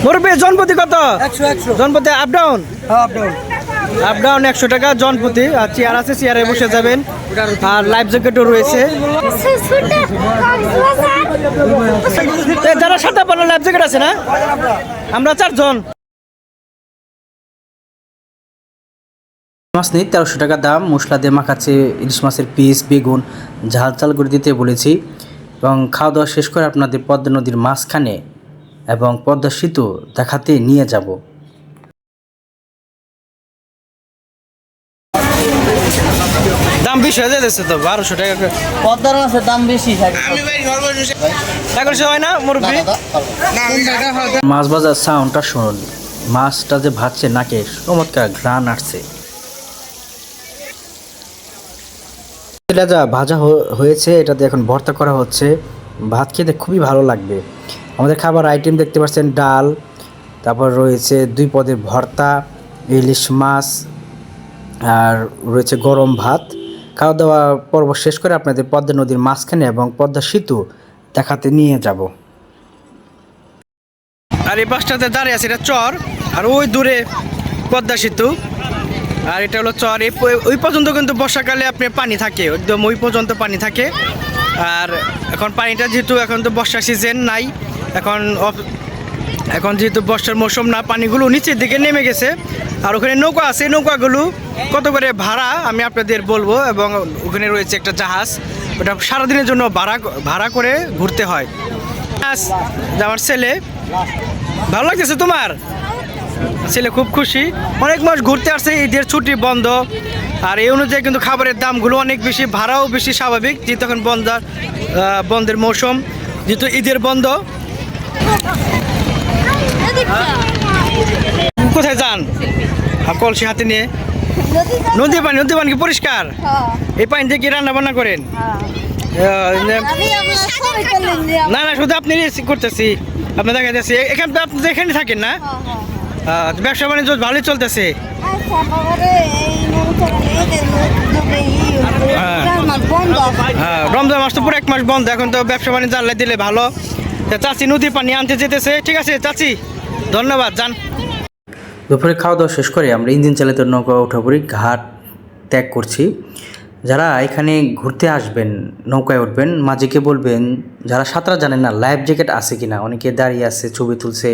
মুরব্বী জনপ্রতি কত? 100 জনপ্রতি আপ ডাউন? আপ ডাউন 100 টাকা জনপ্রতি। আর চেয়ার আছে, চেয়ারে বসে যাবেন। আর লাইফ জ্যাকেটও রয়েছে। যারা সাদা পানা লাইফ জ্যাকেট আছে না, আমরা 4 জন। মাছ নেই, 1300 টাকা দাম। মশলা দিয়ে মাখাচ্ছে ইলিশ মাছের পিস, বেগুন ঝাল চাল করে দিতে বলেছি। এবং খাওয়া দাওয়া শেষ করে আপনাদের পদ্মা নদীর মাঝখানে এবং পদ্মা সেতু দেখাতে নিয়ে যাব। দাম বেশি হয়ে যাচ্ছে তো, 1200 টাকা। পদ্মার মাছের দাম বেশি থাকে। হয় না মুরব্বী? মাছ ভাজার সাউন্ডটা শুনুন, মাছটা যে ভাজছে নাকে চমৎকার ঘ্রাণ আসছে। এটা যা ভাজা হয়েছে, এটাতে এখন ভর্তা করা হচ্ছে। ভাত খেতে খুবই ভালো লাগবে। আমাদের খাবার আইটেম দেখতে পাচ্ছেন, ডাল, তারপর রয়েছে 2 পদের ভর্তা, ইলিশ মাছ, আর রয়েছে গরম ভাত। খাওয়া দাওয়া পর্ব শেষ করে আপনাদের পদ্মা নদীর মাঝখানে এবং পদ্মা সেতু দেখাতে নিয়ে যাব। আর এই বাসটাতে দাঁড়িয়ে আছে, এটা চর, আর ওই দূরে পদ্মা সেতু। আর এটা হলো চর। ওই পর্যন্ত কিন্তু বর্ষাকালে আপনার পানি থাকে, একদম ওই পর্যন্ত পানি থাকে। আর এখন পানিটা যেহেতু এখন তো বর্ষা সিজন নাই, এখন যেহেতু বর্ষার মৌসুম না, পানিগুলো নিচের দিকে নেমে গেছে। আর ওখানে নৌকা আছে, নৌকাগুলো কত করে ভাড়া আমি আপনাদের বলবো। এবং ওখানে রয়েছে একটা জাহাজ, ওটা সারাদিনের জন্য ভাড়া করে ঘুরতে হয়। আমার ছেলে, ভালো লাগতেছে তোমার? ছেলে খুব খুশি, অনেক মাস ঘুরতে আসছে, ঈদের ছুটি বন্ধ। আর এই অনুযায়ী কিন্তু খাবারের দামগুলো অনেক বেশি, ভাড়াও বেশি, স্বাভাবিক, যেহেতু এখন বন্ধের মৌসুম, যেহেতু ঈদের বন্ধ। কোথায় যান কলসি হাতে নিয়ে? নদী পানি কি পরিষ্কার? এই পানি দিয়ে কি রান্না বান্না করেন? না না, শুধু আপনি করতেছি, আপনি দেখা যাচ্ছে এখান তো আপনি এখানে থাকেন না? ব্যবসা বাণিজ্য ভালোই চলতেছে। রমজান মাস তো পুরো 1 মাস বন্ধ, এখন তো ব্যবসা বাণিজ্য আল্লাহ দিলে ভালো। চাচি নদীর পানি আনতে যেতেছে। ঠিক আছে চাচি, ধন্যবাদ, যান। দুপুরে খাওয়া দাওয়া শেষ করে আমরা ইঞ্জিন চালিত নৌকা উঠাপুরি ঘাট ত্যাগ করছি। যারা এখানে ঘুরতে আসবেন, নৌকায় উঠবেন, মাঝিকে বলবেন যারা সাঁতার জানেন না লাইফ জ্যাকেট আছে কিনা। অনেকে দাঁড়িয়ে আছে, ছবি তুলছে,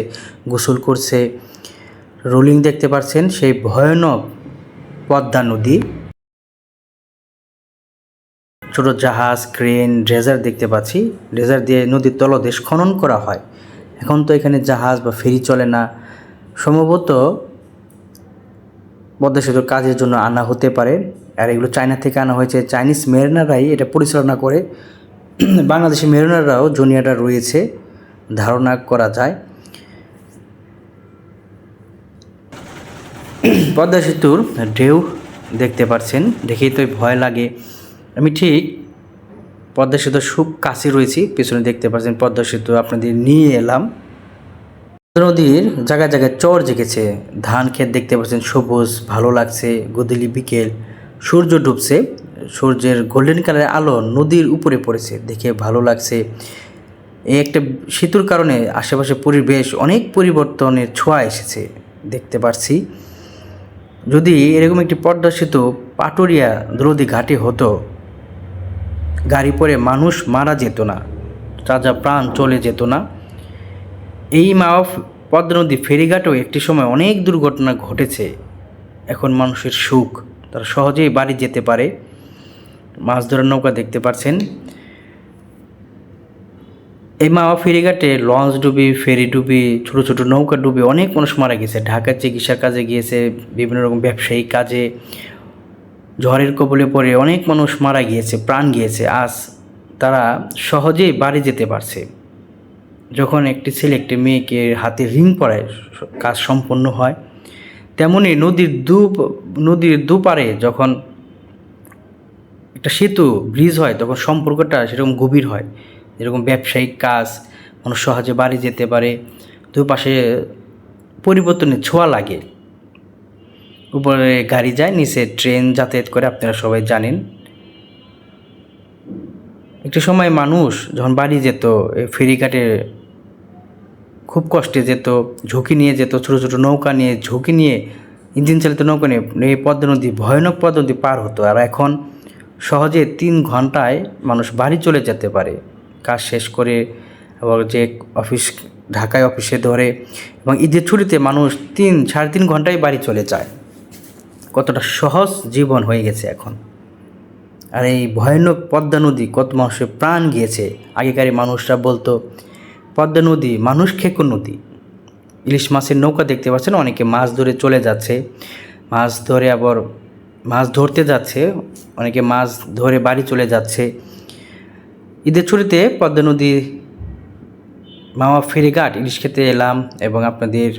গোসল করছে। রোলিং দেখতে পাচ্ছেন, সেই ভয়ানক পদ্মা নদী। ছোট জাহাজ, ক্রেন, ড্রেজার দেখতে পাচ্ছি। ড্রেজার দিয়ে নদীর তলদেশ খনন করা হয়। এখন তো এখানে জাহাজ বা ফেরি চলে না, সম্ভবত পদ্মা সেতুর কাজের জন্য আনা হতে পারে। আর এগুলো চায়না থেকে আনা হয়েছে, চাইনিজ মেরিনাররাই এটা পরিচালনা করে। বাংলাদেশি মেরিনাররাও জুনিয়ররা রয়েছে ধারণা করা যায়। পদ্মা সেতুর ঢেউ দেখতে পাচ্ছেন, দেখেই তো ভয় লাগে। আমি ঠিক পদ্মা সেতুর খুব কাছে রয়েছি, পেছনে দেখতে পাচ্ছেন পদ্মা সেতু আপনাদের নিয়ে এলাম। নদীর জায়গায় জায়গায় চর জেগেছে, ধান ক্ষেত দেখতে পাচ্ছেন সবুজ, ভালো লাগছে। গোধূলি বিকেল, সূর্য ডুবছে, সূর্যের গোল্ডেন কালারের আলো নদীর উপরে পড়েছে, দেখে ভালো লাগছে। এই একটা সেতুর কারণে আশেপাশে পরিবেশ অনেক পরিবর্তনের ছোঁয়া এসেছে দেখতে পাচ্ছি। যদি এরকম একটি পদ্মা সেতু পাটুরিয়া দরদি ঘাটে হতো, গাড়ি পরে মানুষ মারা যেত না, তাজা প্রাণ চলে যেত না। এই পদ্মা নদী ফেরিঘাটেও একটি সময় অনেক দুর্ঘটনা ঘটেছে। এখন মানুষের সুখ, তারা সহজেই বাড়ি যেতে পারে। মাছ ধরার নৌকা দেখতে পাচ্ছেন। এই ফেরিঘাটে লঞ্চ ডুবি, ফেরি ডুবি, ছোট ছোট নৌকা ডুবি অনেক মানুষ মারা গেছে। ঢাকার চিকিৎসার কাজে গিয়েছে, বিভিন্ন রকম ব্যবসায়িক কাজে। ঝড়ের কবলে পড়ে অনেক মানুষ মারা গিয়েছে, প্রাণ গিয়েছে। আজ তারা সহজেই বাড়ি যেতে পারছে। যখন একটি ছেলে একটি মেয়েকে হাতে রিং পরায় কাজ সম্পন্ন হয়, তেমনি নদীর দুপারে যখন একটা সেতু ব্রিজ হয়, তখন সম্পর্কটা সেরকম গভীর হয়। যেরকম ব্যবসায়িক কাজ, মানুষ সহজে বাড়ি যেতে পারে। দুপাশে পরিবর্তনের ছোঁয়া লাগে। উপরে গাড়ি যায়, নিচে ট্রেন যাতায়াত করে, আপনারা সবাই জানেন। একটি সময় মানুষ যখন বাড়ি যেত, ফেরিঘাটে খুব কষ্টে যেত, ঝুঁকি নিয়ে যেত, ছোটো ছোটো নৌকা নিয়ে, ঝুঁকি নিয়ে, ইঞ্জিন চালিত নৌকা নিয়ে এই পদ্মা নদী, ভয়ানক পদ্মা নদী পার হতো। আর এখন সহজে 3 ঘন্টায় মানুষ বাড়ি চলে যেতে পারে কাজ শেষ করে, এবং যে অফিস, ঢাকায় অফিসে ধরে, এবং ঈদের ছুটিতে মানুষ 3-3.5 ঘন্টায় বাড়ি চলে যায়। কতটা সহজ জীবন হয়ে গেছে এখন। আর এই ভয়ানক পদ্মা নদী কত মানুষের প্রাণ গিয়েছে। আগেকার মানুষরা বলতো পদ্মা নদী মানুষ খেকো নদী। ইলিশ মাছের নৌকা দেখতে পাচ্ছেন, অনেকে মাছ ধরে চলে যাচ্ছে, মাছ ধরে আবার মাছ ধরতে যাচ্ছে, অনেকে মাছ ধরে বাড়ি চলে যাচ্ছে। ঈদের ছুটিতে পদ্মা নদী মামা ফেরিঘাট ইলিশ খেতে এলাম, এবং আপনাদের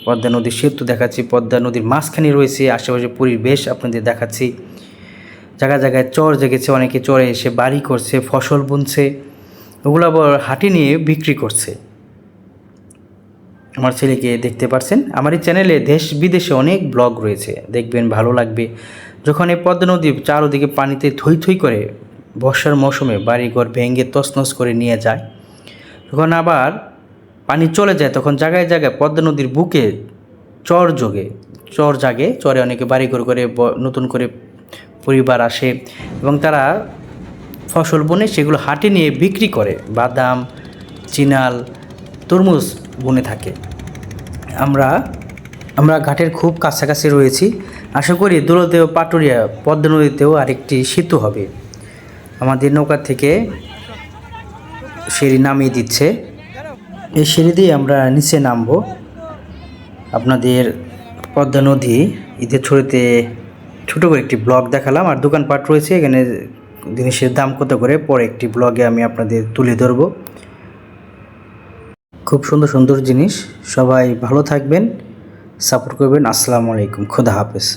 পদ্মা নদীর সেতু দেখাচ্ছি। পদ্মা নদীর মাঝখানে রয়েছে, আশেপাশে পরিবেশ আপনাদের দেখাচ্ছি। জায়গায় জায়গায় চর জেগেছে, অনেকে চরে এসে বাড়ি করছে, ফসল বুনছে, ওগুলো আবার হাটে নিয়ে বিক্রি করছে। আমার ছেলেকে দেখতে পাচ্ছেন। আমার এই চ্যানেলে দেশ বিদেশে অনেক ব্লগ রয়েছে, দেখবেন ভালো লাগবে। যখন এই পদ্মা নদী চারোদিকে পানিতে থই থই করে বর্ষার মৌসুমে বাড়িঘর ভেঙে তছনছ করে নিয়ে যায়, যখন আবার পানি চলে যায়, তখন জায়গায় জায়গায় পদ্মা নদীর বুকে চর জাগে, চরে অনেকে বাড়িঘর করে নতুন করে পরিবার আসে, এবং তারা ফসল বনে সেগুলো হাটে নিয়ে বিক্রি করে। বাদাম, চিনাল, তরমুজ বনে থাকে। আমরা ঘাটের খুব কাছাকাছি রয়েছি। আশা করি দৌলতদেও পাটুরিয়া পদ্মা নদীতেও আরেকটি সেতু হবে। আমাদের নৌকা থেকে সিঁড়ি নামিয়ে দিচ্ছে, এই সিঁড়ি দিয়ে আমরা নিচে নামবো। আপনাদের পদ্মা নদী ঈদের ছুটিতে ছোটো করে একটি ব্লগ দেখালাম। আর দোকানপাট রয়েছে এখানে, জিনিসের দাম কত করে পরে একটি ব্লগে আমি আপনাদের তুলে ধরব। খুব সুন্দর সুন্দর জিনিস। সবাই ভালো থাকবেন, সাপোর্ট করবেন। আসসালামু আলাইকুম, খোদা হাফেজ।